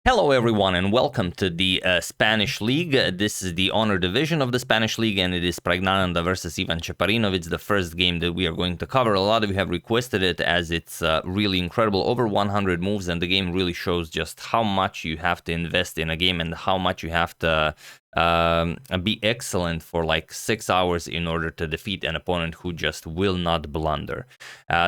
Hello everyone and welcome to the Spanish League. This is the honor division of the Spanish League and it is Praggnanandhaa versus Cheparinov. It's the first game that we are going to cover. A lot of you have requested it as it's really incredible. Over 100 moves, and the game really shows just how much you have to invest in a game and how much you have to be excellent for like 6 hours in order to defeat an opponent who just will not blunder.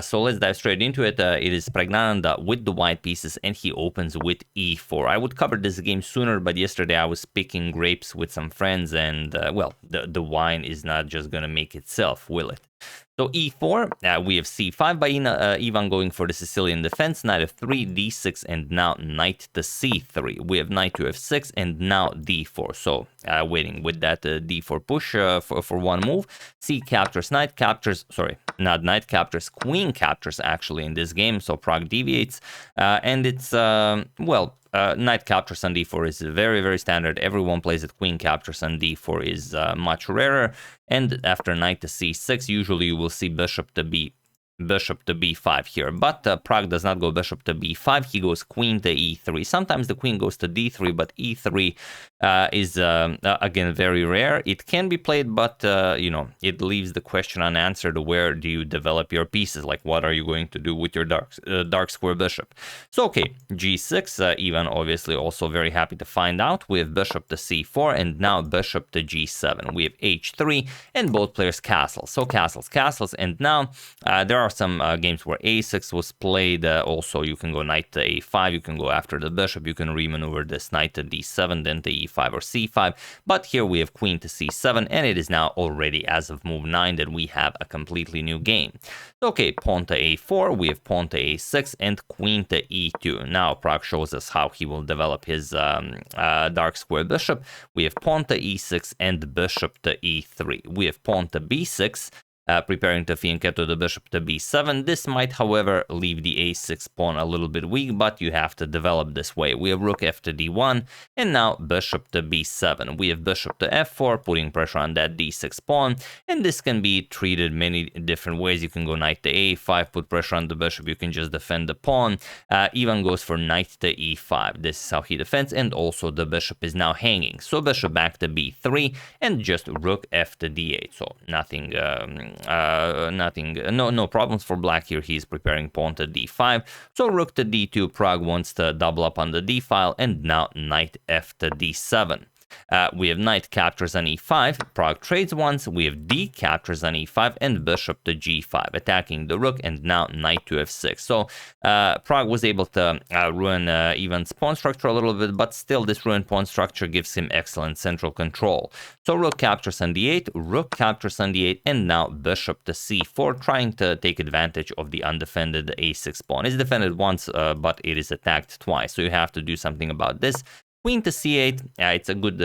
So let's dive straight into it. It is Praggnanandhaa with the white pieces and he opens with e4. I would cover this game sooner, but yesterday I was picking grapes with some friends and well, the wine is not just gonna make itself, will it? So e4, we have c5 by Ivan going for the Sicilian defense, knight f3, d6, and now knight to c3. We have knight to f6 and now d4. So waiting with that d4 push for one move. C captures, knight captures, sorry, not knight captures, queen captures actually in this game. So Pragg deviates, and it's, well, knight captures on d4 is very, very standard. Everyone plays it. Queen captures on d4 is much rarer. And after knight to c6, usually you will see bishop to b5 here, but Pragg does not go bishop to b5. He goes queen to e3. Sometimes the queen goes to d3, but e3 is again very rare. It can be played, but you know, it leaves the question unanswered. Where do you develop your pieces? Like, what are you going to do with your dark square bishop? So okay, g6. Ivan obviously also very happy to find out. We have bishop to c4 and now bishop to g7. We have h3 and both players castles. So castles, and now there are some games where a6 was played. Also, you can go knight to a5, you can go after the bishop, you can remaneuver this knight to d7, then to e5 or c5. But here we have queen to c7, and it is now already, as of move 9, that we have a completely new game. Okay, pawn to a4, we have pawn to a6, and queen to e2. Now Pragg shows us how he will develop his dark square bishop. We have pawn to e6 and bishop to e3. We have pawn to b6, preparing to fianchetto the bishop to b7. This might, however, leave the a6 pawn a little bit weak, but you have to develop this way. We have rook f to d1, and now bishop to b7. We have bishop to f4, putting pressure on that d6 pawn, and this can be treated many different ways. You can go knight to a5, put pressure on the bishop, you can just defend the pawn. Ivan goes for knight to e5. This is how he defends, and also the bishop is now hanging. So bishop back to b3, and just rook f to d8. So nothing no problems for black here. He's preparing pawn to d5. So rook to d2, Pragg wants to double up on the d file, and now knight f to d7. We have knight captures on e5, Pragg trades once, we have d captures on e5, and bishop to g5, attacking the rook, and now knight to f6. So Pragg was able to ruin Ivan's pawn structure a little bit, but still this ruined pawn structure gives him excellent central control. So rook captures on d8, rook captures on d8, and now bishop to c4, trying to take advantage of the undefended a6 pawn. It's defended once, but it is attacked twice, so you have to do something about this. Queen to c8, it's a good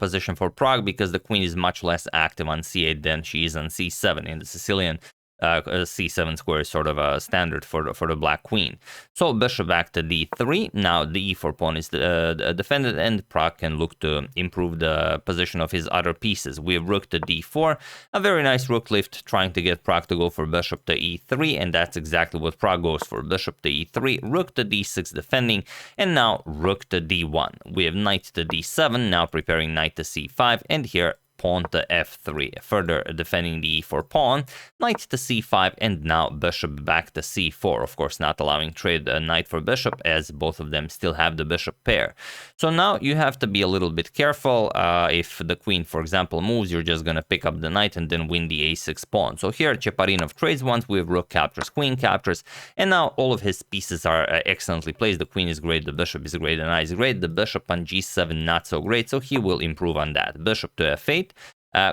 position for Pragg because the queen is much less active on c8 than she is on c7. In the Sicilian, c7 square is sort of a standard for the black queen. So bishop back to d3. Now the e4 pawn is defended, and Pragg can look to improve the position of his other pieces. We have rook to d4, a very nice rook lift, trying to get Pragg to go for bishop to e3, and that's exactly what Pragg goes for. Bishop to e3, rook to d6 defending, and now rook to d1. We have knight to d7, now preparing knight to c5, and here pawn to f3, further defending the e4 pawn, knight to c5, and now bishop back to c4, of course not allowing trade knight for bishop, as both of them still have the bishop pair. So now you have to be a little bit careful. If the queen, for example, moves, you're just gonna pick up the knight and then win the a6 pawn. So here Cheparinov trades once, we have rook captures, queen captures, and now all of his pieces are excellently placed. The queen is great, the bishop is great, the knight is great, the bishop on g7 not so great, so he will improve on that. Bishop to f8,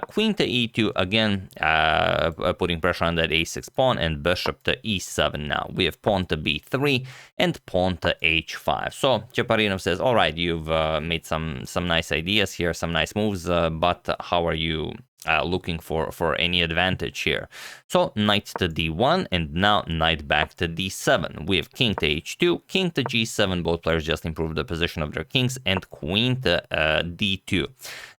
queen to e2, again putting pressure on that a6 pawn, and bishop to e7 now. We have pawn to b3 and pawn to h5. So Cheparinov says, all right, you've made some nice ideas here, some nice moves, but how are you looking for any advantage here. So knight to d1, and now knight back to d7. We have king to h2, king to g7. Both players just improved the position of their kings, and queen to d2.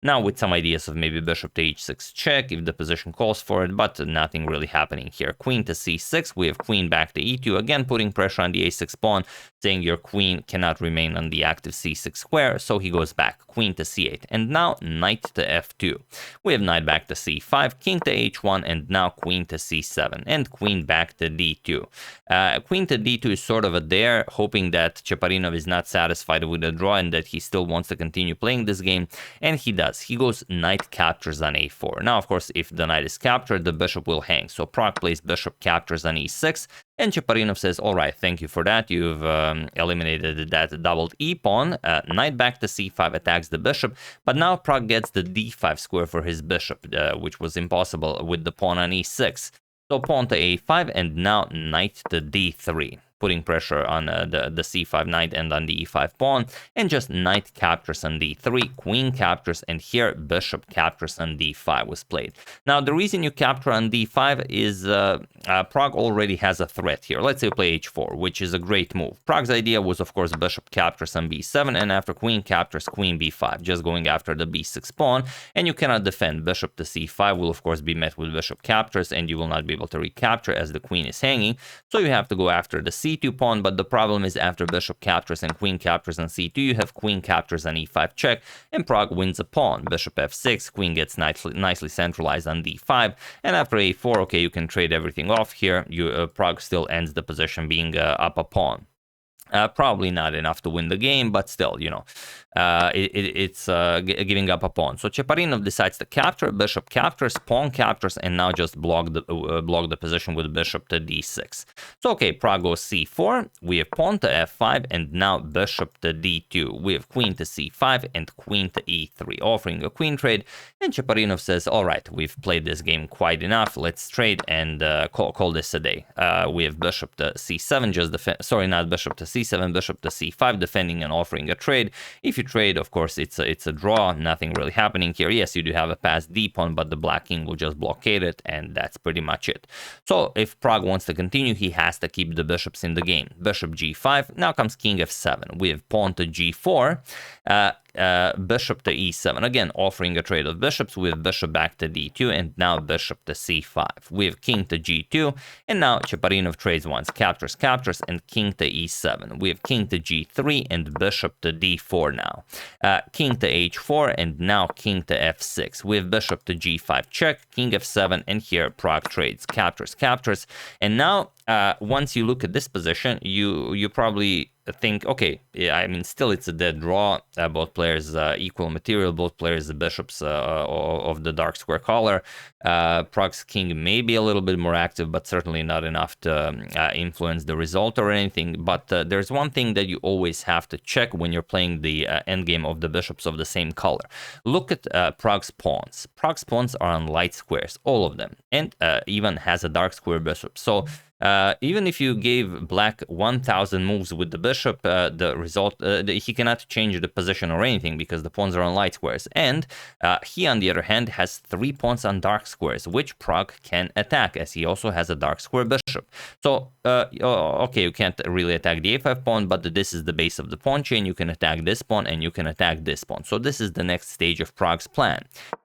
Now with some ideas of maybe bishop to h6 check if the position calls for it, but nothing really happening here. Queen to c6. We have queen back to e2, again putting pressure on the a6 pawn, saying your queen cannot remain on the active c6 square, so he goes back. Queen to c8, and now knight to f2. We have knight back to c5, king to h1, and now queen to c7, and queen back to d2. Queen to d2 is sort of a dare, hoping that Cheparinov is not satisfied with the draw and that he still wants to continue playing this game, and he does. He goes knight captures on a4. Now, of course, if the knight is captured, the bishop will hang, so Pragg plays bishop captures on e6, and Cheparinov says, all right, thank you for that. You've eliminated that doubled e-pawn. Knight back to c5 attacks the bishop, but now Pragg gets the d5 square for his bishop, which was impossible with the pawn on e6. So pawn to a5, and now knight to d3. Putting pressure on the c5 knight and on the e5 pawn, and just knight captures on d3, queen captures, and here bishop captures on d5 was played. Now, the reason you capture on d5 is Pragg already has a threat here. Let's say you play h4, which is a great move. Pragg's idea was, of course, bishop captures on b7, and after queen captures, queen b5, just going after the b6 pawn, and you cannot defend. Bishop to c5 will, of course, be met with bishop captures, and you will not be able to recapture as the queen is hanging, so you have to go after the c2 pawn, but the problem is after bishop captures and queen captures on c2, you have queen captures on e5 check, and Pragg wins a pawn. Bishop f6, queen gets nicely centralized on d5, and after a4, okay, you can trade everything off here. Pragg still ends the position being up a pawn. Probably not enough to win the game, but still, you know, it's giving up a pawn. So Cheparinov decides to capture, bishop captures, pawn captures, and now just block the position with bishop to d6. So okay, Pragg goes c4, we have pawn to f5, and now bishop to d2. We have queen to c5 and queen to e3, offering a queen trade, and Cheparinov says, all right, we've played this game quite enough, let's trade and call this a day. We have bishop to c7, not bishop to c7, bishop to c5, defending and offering a trade. If you trade, of course, it's a draw, nothing really happening here. Yes, you do have a passed d-pawn, but the black king will just blockade it, and that's pretty much it. So if Pragg wants to continue, he has to keep the bishops in the game. Bishop g5, now comes king f7. We have pawn to g4, bishop to e7, again offering a trade of bishops. We have bishop back to d2, and now bishop to c5. We have king to g2, and now Cheparinov trades once, captures, and king to e7. We have king to g3 and bishop to d4 now. King to h4, and now king to f6. We have bishop to g5 check, king f7, and here Pragg trades, captures, and now once you look at this position, you probably think, okay, yeah, I mean, still it's a dead draw. Both players equal material, both players the bishops of the dark square color. Pragg's king may be a little bit more active, but certainly not enough to influence the result or anything. But there's one thing that you always have to check when you're playing the endgame of the bishops of the same color. Look at Pragg's pawns. Pragg's pawns are on light squares, all of them, and even has a dark square bishop. So even if you gave black 1000 moves with the bishop, the result, he cannot change the position or anything because the pawns are on light squares. And he, on the other hand, has 3 pawns on dark squares, which Pragg can attack, as he also has a dark square bishop. So, okay, you can't really attack the a5 pawn, but this is the base of the pawn chain. You can attack this pawn, and you can attack this pawn. So this is the next stage of Pragg's plan.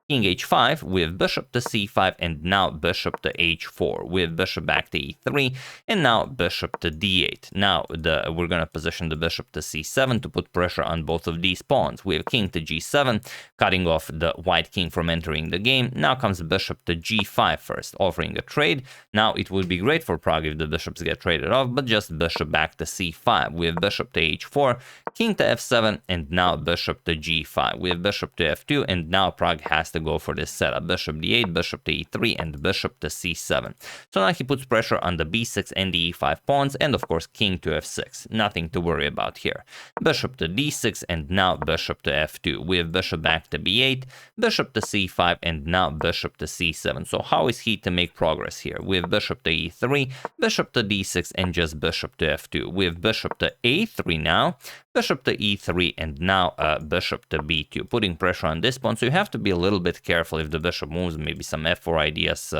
King h5, we have bishop to c5, and now bishop to h4. We have bishop back to e3, and now bishop to d8. Now we're going to position the bishop to c7 to put pressure on both of these pawns. We have king to g7, cutting off the white king from entering the game. Now comes bishop to g5 first, offering a trade. Now it would be great for Pragg if the bishops get traded off, but just bishop back to c5. We have bishop to h4, king to f7, and now bishop to g5. We have bishop to f2, and now Pragg has to go for this setup. Bishop d8, bishop to e3, and bishop to c7. So now he puts pressure on the b6 and the e5 pawns, and of course king to f6. Nothing to worry about here. Bishop to d6, and now bishop to f2. We have bishop back to b8, bishop to c5, and now bishop to c7. So how is he to make progress here? We have bishop to e3, bishop to d6, and just bishop to f2. We have bishop to a3 now, bishop to e3, and now bishop to b2, putting pressure on this pawn. So you have to be a little bit careful if the bishop moves. Maybe some f4 ideas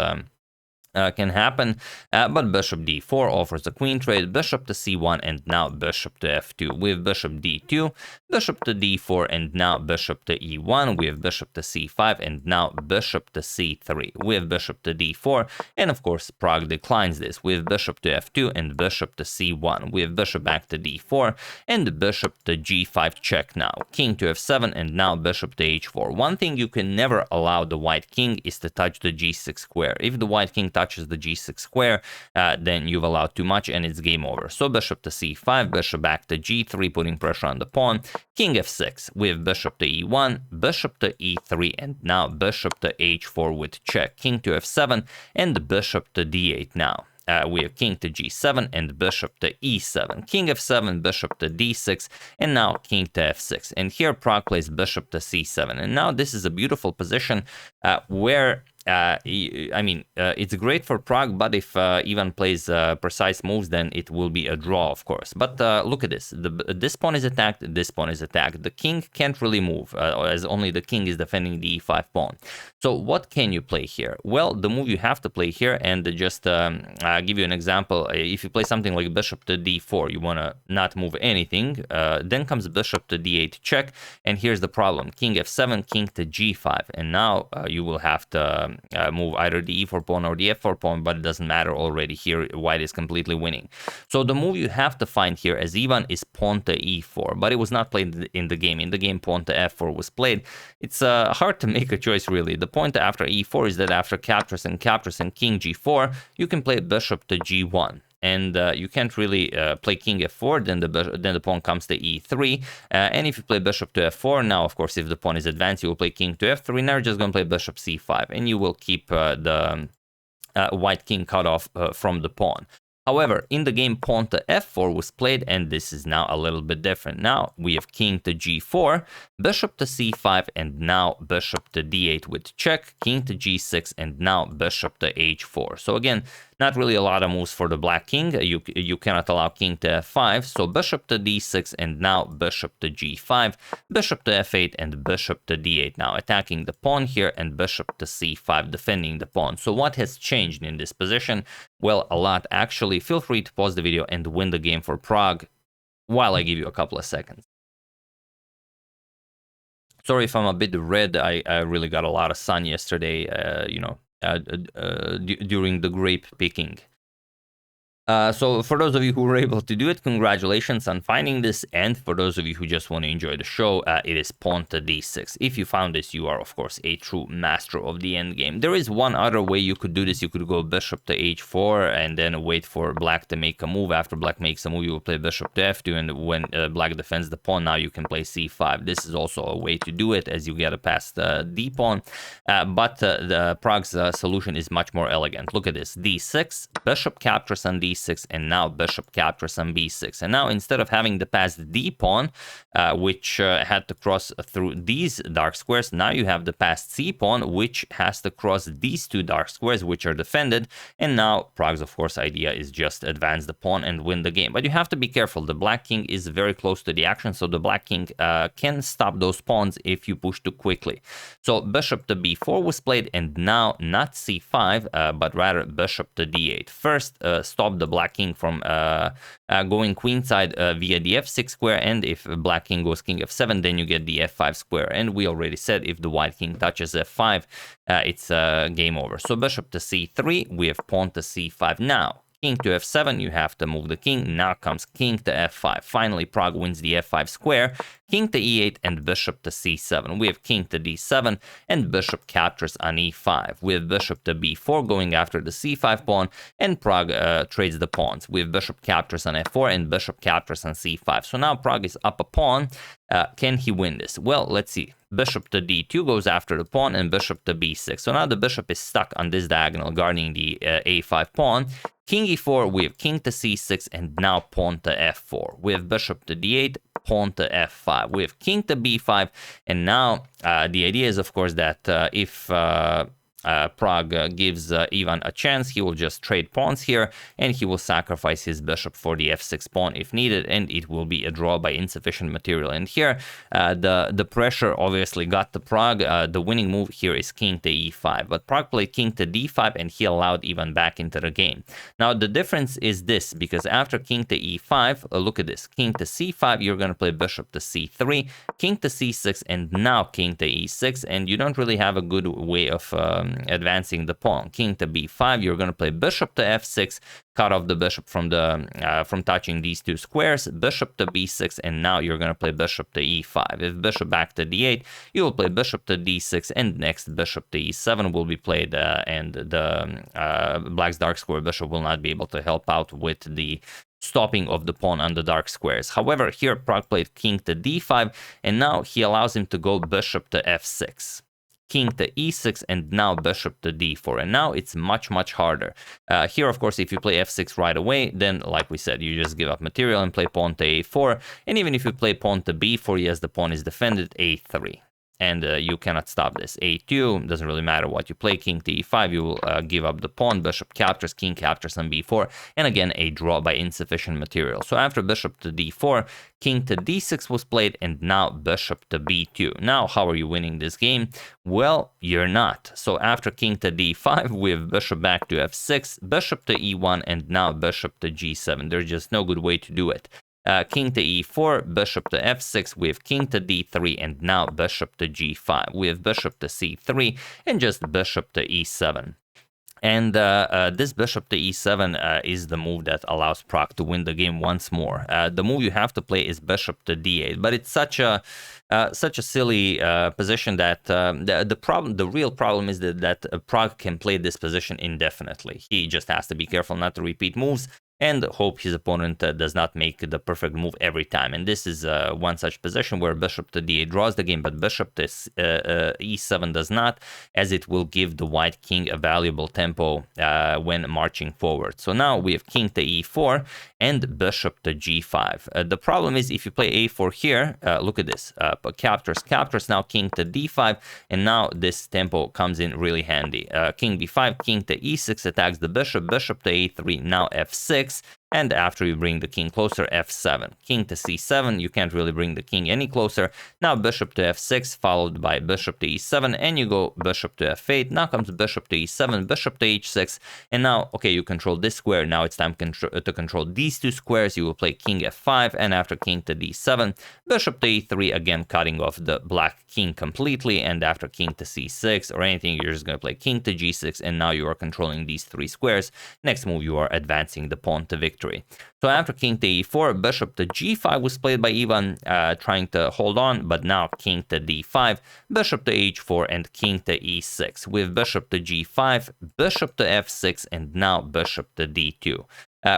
can happen, but bishop d4 offers a queen trade, bishop to c1, and now bishop to f2. We have bishop d2, bishop to d4, and now bishop to e1. We have bishop to c5, and now bishop to c3. We have bishop to d4, and of course Pragg declines this. We have bishop to f2 and bishop to c1. We have bishop back to d4 and bishop to g5 check now. King to f7, and now bishop to h4. One thing you can never allow the white king is to touch the g6 square. If the white king touches the g6 square, then you've allowed too much and it's game over. So bishop to c5, bishop back to g3, putting pressure on the pawn. King f6, we have bishop to e1, bishop to e3, and now bishop to h4 with check. King to f7 and bishop to d8 now. We have king to g7 and bishop to e7, king f7, bishop to d6, and now king to f6. And here Pragg plays bishop to c7. And now this is a beautiful position where it's great for Pragg, but if Ivan plays precise moves, then it will be a draw, of course. But look at this. This pawn is attacked, this pawn is attacked. The king can't really move, as only the king is defending the e5 pawn. So what can you play here? Well, the move you have to play here, and just give you an example, if you play something like bishop to d4, you want to not move anything, then comes bishop to d8 check, and here's the problem. King f7, king to g5, and now you will have to move either the e4 pawn or the f4 pawn, but it doesn't matter already. Here white is completely winning. So the move you have to find here as Ivan is pawn to e4, but it was not played in the game. In the game, pawn to f4 was played. It's hard to make a choice, really. The point after e4 is that after captures and king g4, you can play bishop to g1. And you can't really play king f4, then the pawn comes to e3. And if you play bishop to f4, now, of course, if the pawn is advanced, you will play king to f3. Now you're just going to play bishop c5, and you will keep the white king cut off from the pawn. However, in the game, pawn to f4 was played, and this is now a little bit different. Now we have king to g4, bishop to c5, and now bishop to d8 with check, king to g6, and now bishop to h4. So again, not really a lot of moves for the black king. You cannot allow king to f5, so bishop to d6, and now bishop to g5, bishop to f8, and bishop to d8. Now attacking the pawn here, and bishop to c5, defending the pawn. So what has changed in this position? Well, a lot, actually. Feel free to pause the video and win the game for Pragg while I give you a couple of seconds. Sorry if I'm a bit red. I really got a lot of sun yesterday, during the grape picking. So for those of you who were able to do it, congratulations on finding this. And for those of you who just want to enjoy the show, it is pawn to d6. If you found this, you are, of course, a true master of the endgame. There is one other way you could do this. You could go bishop to h4 and then wait for black to make a move. After black makes a move, you will play bishop to f2. And when black defends the pawn, now you can play c5. This is also a way to do it, as you get past d pawn. But the Pragg's solution is much more elegant. Look at this. d6, bishop captures on d6, and now bishop captures on b6. And now instead of having the passed d pawn, which had to cross through these dark squares, now you have the passed c pawn, which has to cross these two dark squares, which are defended. And now Pragg's, of course, idea is just advance the pawn and win the game. But you have to be careful. The black king is very close to the action, so the black king can stop those pawns if you push too quickly. So bishop to b4 was played, and now not c5, but rather bishop to d8. First, stop the black king from going queenside via the f6 square, and if black king goes king f7, then you get the f5 square. And we already said if the white king touches f5, it's game over. So bishop to c3, we have pawn to c5 now. King to f7, you have to move the king. Now comes king to f5. Finally, Pragg wins the f5 square. King to e8 and bishop to c7. We have king to d7 and bishop captures on e5. We have bishop to b4 going after the c5 pawn, and Pragg trades the pawns. We have bishop captures on f4 and bishop captures on c5. So now Pragg is up a pawn. Can he win this? Well, let's see. Bishop to d2 goes after the pawn, and bishop to b6. So now the bishop is stuck on this diagonal guarding the a5 pawn. King e4, we have king to c6, and now pawn to f4. We have bishop to d8, pawn to f5. We have king to b5, and now the idea is, of course, that if Pragg gives Ivan a chance. He will just trade pawns here, and he will sacrifice his bishop for the f6 pawn if needed, and it will be a draw by insufficient material. And here, the pressure obviously got to Pragg. The winning move here is king to e5, but Pragg played king to d5, and he allowed Ivan back into the game. Now, the difference is this, because after king to e5, look at this, king to c5, you're going to play bishop to c3, king to c6, and now king to e6, and you don't really have a good way of advancing the pawn. King to b5, you're going to play bishop to f6, cut off the bishop from from touching these two squares, bishop to b6, and now you're going to play bishop to e5. If bishop back to d8, you will play bishop to d6, and next bishop to e7 will be played, and the black's dark square bishop will not be able to help out with the stopping of the pawn on the dark squares. However, here Pragg played king to d5, and now he allows him to go bishop to f6. King to e6, and now bishop to d4, and now it's much harder. Here, of course, if you play f6 right away, then like we said, you just give up material and play pawn to a4, and even if you play pawn to b4, yes, the pawn is defended, a3. And you cannot stop this. a2, doesn't really matter what you play. King to e5, you will give up the pawn. Bishop captures, king captures on b4. And again, a draw by insufficient material. So after bishop to d4, king to d6 was played, and now bishop to b2. Now, how are you winning this game? Well, you're not. So after king to d5, we have bishop back to f6, bishop to e1, and now bishop to g7. There's just no good way to do it. King to e4, bishop to f6, we have king to d3, and now bishop to g5. We have bishop to c3, and just bishop to e7. And this bishop to e7 is the move that allows Pragg to win the game once more. The move you have to play is bishop to d8, but it's such a silly position that the real problem is that Pragg can play this position indefinitely. He just has to be careful not to repeat moves, and hope his opponent does not make the perfect move every time. And this is one such position where bishop to d8 draws the game, but bishop to e7 does not, as it will give the white king a valuable tempo when marching forward. So now we have king to e4 and bishop to g5. The problem is if you play a4 here, look at this, captures, now king to d5, and now this tempo comes in really handy. King b5, king to e6 attacks the bishop, bishop to a3, now f6, and after you bring the king closer, f7. King to c7, you can't really bring the king any closer. Now bishop to f6, followed by bishop to e7, and you go bishop to f8. Now comes bishop to e7, bishop to h6, and now, okay, you control this square. Now it's time to control these two squares. You will play king f5, and after king to d7, bishop to e3, again cutting off the black king completely, and after king to c6 or anything, you're just going to play king to g6, and now you are controlling these three squares. Next move, you are advancing the pawn to victory. So after king to e4, bishop to g5 was played by Ivan, trying to hold on, but now king to d5, bishop to h4, and king to e6. With bishop to g5, bishop to f6, and now bishop to d2.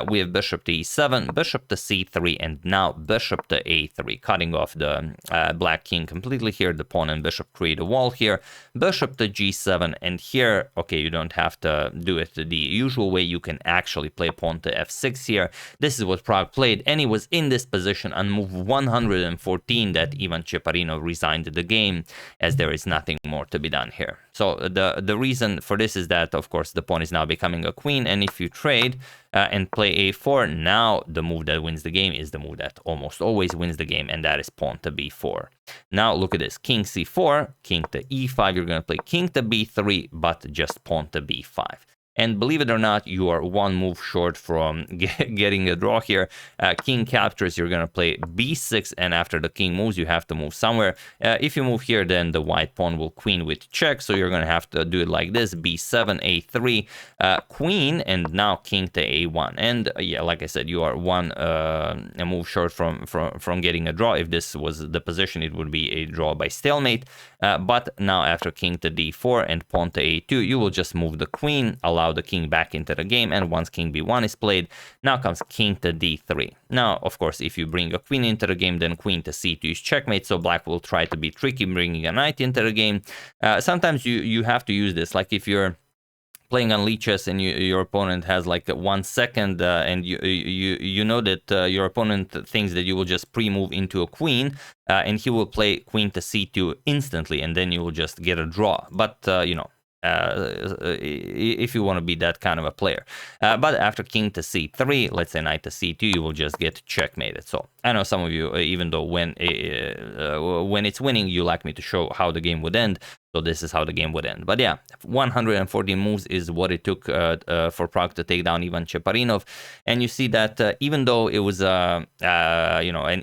We have bishop to e7, bishop to c3, and now bishop to a3, cutting off the black king completely here. The pawn and bishop create a wall here. Bishop to g7, and here, okay, you don't have to do it the usual way. You can actually play pawn to f6 here. This is what Pragg played, and he was in this position on move 114 that Ivan Cheparinov resigned the game, as there is nothing more to be done here. So the reason for this is that, of course, the pawn is now becoming a queen, and if you trade and play a4, now the move that wins the game is the move that almost always wins the game, and that is pawn to b4. Now look at this, king c4, king to e5, you're going to play king to b3, but just pawn to b5. And believe it or not, you are one move short from getting a draw here. King captures, you're going to play b6, and after the king moves, you have to move somewhere. If you move here, then the white pawn will queen with check, so you're going to have to do it like this, b7, a3, queen, and now king to a1. And yeah, like I said, you are one a move short from getting a draw. If this was the position, it would be a draw by stalemate. But now after king to d4 and pawn to a2, you will just move the queen, allow the king back into the game, and once king b1 is played, now comes king to d3. Now, of course, if you bring a queen into the game, then queen to c2 is checkmate, so black will try to be tricky, bringing a knight into the game. Sometimes you have to use this, like if you're playing on lichess and your opponent has like 1 second and you know that your opponent thinks that you will just pre-move into a queen and he will play queen to c2 instantly, and then you will just get a draw. But you know, if you want to be that kind of a player. But after king to c3, let's say knight to c2, you will just get checkmated. So I know some of you, even though when it's winning, you like me to show how the game would end. So this is how the game would end. But yeah, 140 moves is what it took for Pragg to take down Ivan Cheparinov. And you see that even though it was an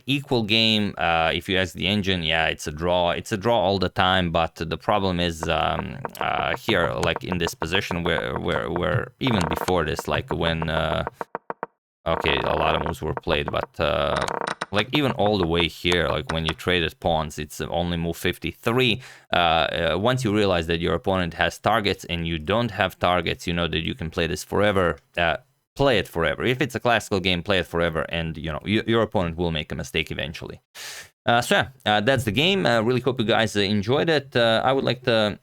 equal game, if you ask the engine, yeah, it's a draw. It's a draw all the time. But the problem is here, like in this position where even before this, like when okay, a lot of moves were played, but like even all the way here, like when you traded pawns, it's only move 53. Once you realize that your opponent has targets and you don't have targets, you know that you can play this forever. Play it forever. If it's a classical game, play it forever, and you know your opponent will make a mistake eventually. So yeah, that's the game. Really hope you guys enjoyed it. I would like to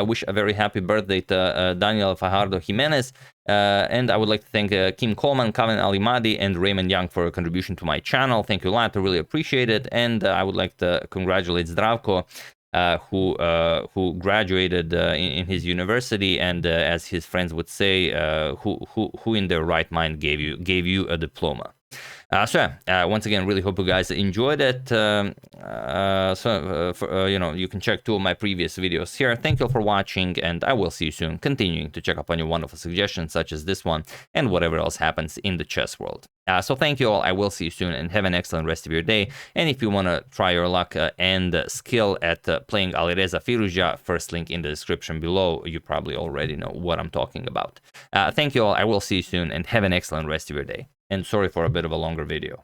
wish a very happy birthday to Daniel Fajardo Jimenez. And I would like to thank Kim Coleman, Kevin Alimadi, and Raymond Young for a contribution to my channel. Thank you a lot. I really appreciate it. And I would like to congratulate Zdravko, who graduated in his university, and as his friends would say, who in their right mind gave you a diploma. Once again, really hope you guys enjoyed it. You can check 2 of my previous videos here. Thank you all for watching, and I will see you soon, continuing to check up on your wonderful suggestions such as this one and whatever else happens in the chess world. So thank you all. I will see you soon, and have an excellent rest of your day. And if you want to try your luck and skill at playing Alireza Firouzja, first link in the description below. You probably already know what I'm talking about. Thank you all. I will see you soon, and have an excellent rest of your day. And sorry for a bit of a longer video.